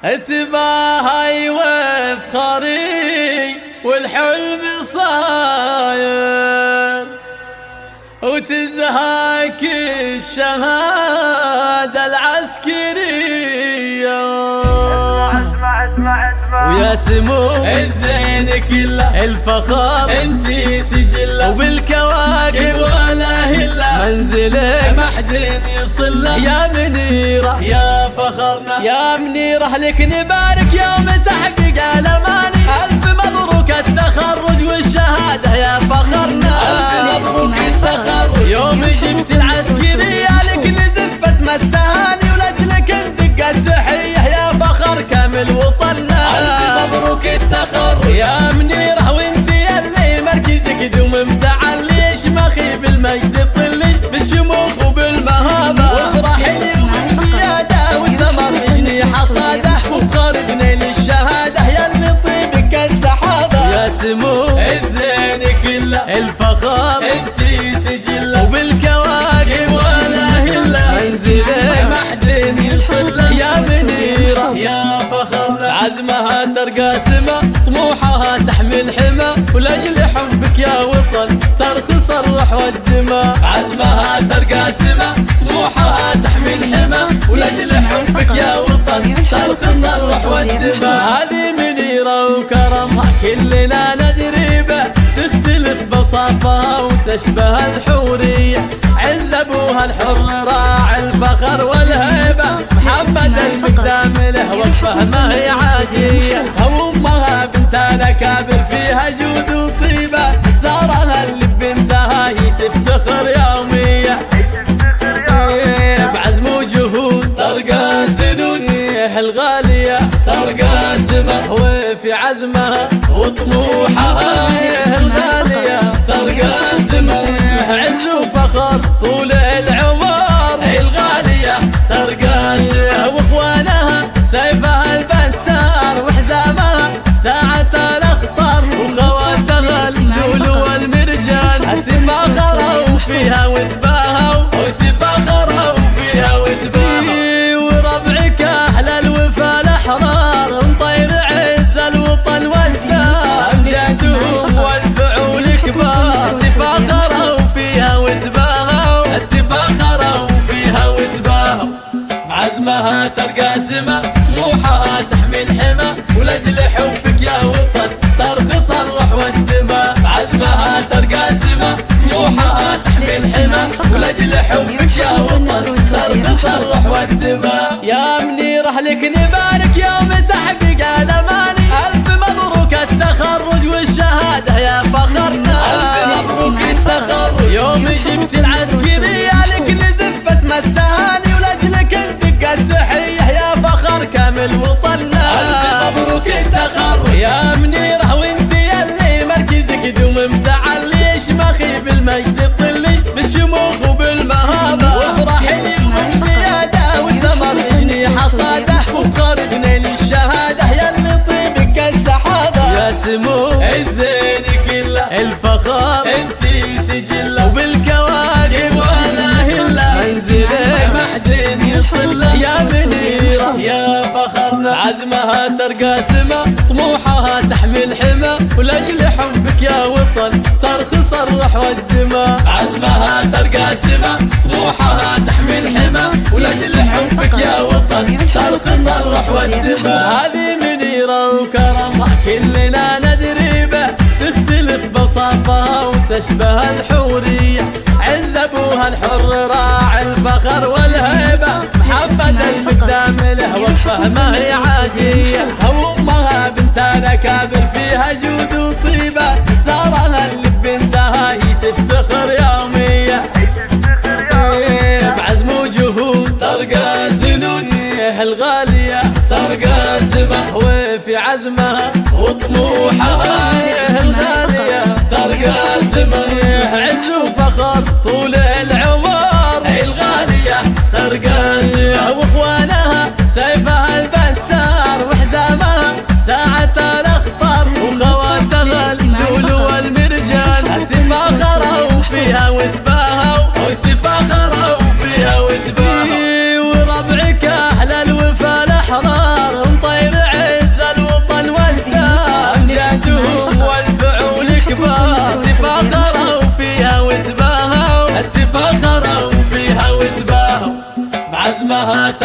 اتباهي وافخاري والحلم صاير، وتزهاك الشهادة العسكرية. ويا سمو الزين كله الفخر انتي سجله، وبالكواكب ولا هله منزلك ما حد يصل له. يا منيرة يا فخرنا يا منيرة، لك نبارك يوم تحقيق الاماني. الف مبروك التخرج والشهادة يا فخرنا، الف مبروك التخرج. يوم جبت العسكرية لك نزف اسم التهاني، ولاجلك ندق التحية يا فخر كامل وطننا. الف مبروك التخرج يا منيرة، وانتي اللي مركزك دوم متعلي، شمخي بالمجد طلي بالشموخ وبالمهابة. وافرح اليوم بزيادة والثمر يجني حصاده، وفخر بنيل الشهادة ياللي طيبك السحابة. يا سمو الزين كله الفخر انتي سجله، وبالكواكب ولا هله منزلك ما حد يصل له. يا منيرة يا فخرنا، عزمها ترقى سما، طموحها تحمل حما، ولاجل حبك يا وطن ترخص الروح والدماء. عزمها ترقى سما، طموحها تحمل حما، ولاجل حبك يا وطن ترخص الروح والدماء. هذه منيرة وكرمها كلنا ندري به، تختلف بوصافها وتشبه الحورية. عز ابوها الحر راعي الفخر والهيبة، محمد المقدام له وقفه ما هي عادية. وامها بنت الاكابر فيها جود وطيبة، سارها اللي بنتها هي تفتخر يومية. بعزم وجهود ترقى سنود الغالية، ترقى سما وفي عزمها وطموحها الغالية. ترقى سما عز وفخر طول العمر الغالية. ترقى سما واخوانها سيفها البتار، وحزامها ساعة الاخطار، وخواتها اللؤلؤ والمرجان. تفاخروا فيها وتباهوا، وتفاخروا فيها وتباهوا. وربعك احلى الوفا الاحرار، مطير عز الوطن والدار. امجادهم والفعول كبار، تفاخروا فيها وتباهوا، تفاخروا فيها وتباهوا. عزمها ترقى سما، طموحها تحمل حما، ولاجل حبك يا وطن ترخص الروح والدماء. عزمها ترقى سما، طموحها تحمل حما، ولاجل حبك يا وطن ترخص الروح والدماء. يا منيرة لك نبارك يوم تحقيق الاماني. الف مبروك التخرج والشهادة يا فخرنا، الف مبروك التخرج. يوم جبت العسكرية لك نزف اسم التهاني، ولاجلك ندق التحية يا فخر كامل وطننا. الف مبروك التخرج يا منيرة، وانتي اللي مركزك دوم متعلي، شمخي بالمجد طلي بالشموخ وبالمهابة. وافرح اليوم بزيادة والثمر يجني حصاده، وفخر بنيل الشهادة ياللي طيبك السحابة. يا سمو الزين كله الفخر انتي سجله، وبالكواكب ولا هله منزلك ما حد يصل له. يا منيرة يا فخرنا، عزمها ترقى سما، طموحها تحمل حما، ولاجل حبك يا وطن ترخص الروح والدماء. عزمها ترقى سما، طموحها تحمل حما، ولاجل حبك يا وطن ترخص الروح والدماء. هذه منيرة وكرمها كلنا ندري به، تختلف بوصافها وتشبه الحورية. عز ابوها الحر راعي الفخر والهيبة، محمد المقدام له وقفه ما هي عادية. وامها بنت الاكابر فيها جود وطيبة، سارها اللي بنتها هي تفتخر يومية. بعزم وجهود ترقى سنود الغالية، ترقى سما وفي عزمها وطموحها الغالية. ترقى سما عز وفخر طول العمر الغالية. ترقى سما واخوانها سيفها البتار، وحزامها ساعة الاخطار، وخواتها اللؤلؤ والمرجان. تفاخروا فيها وتباهوا، وتفاخروا فيها وتباهوا. وربعك احلى الوفا الاحرار، مطير الابهات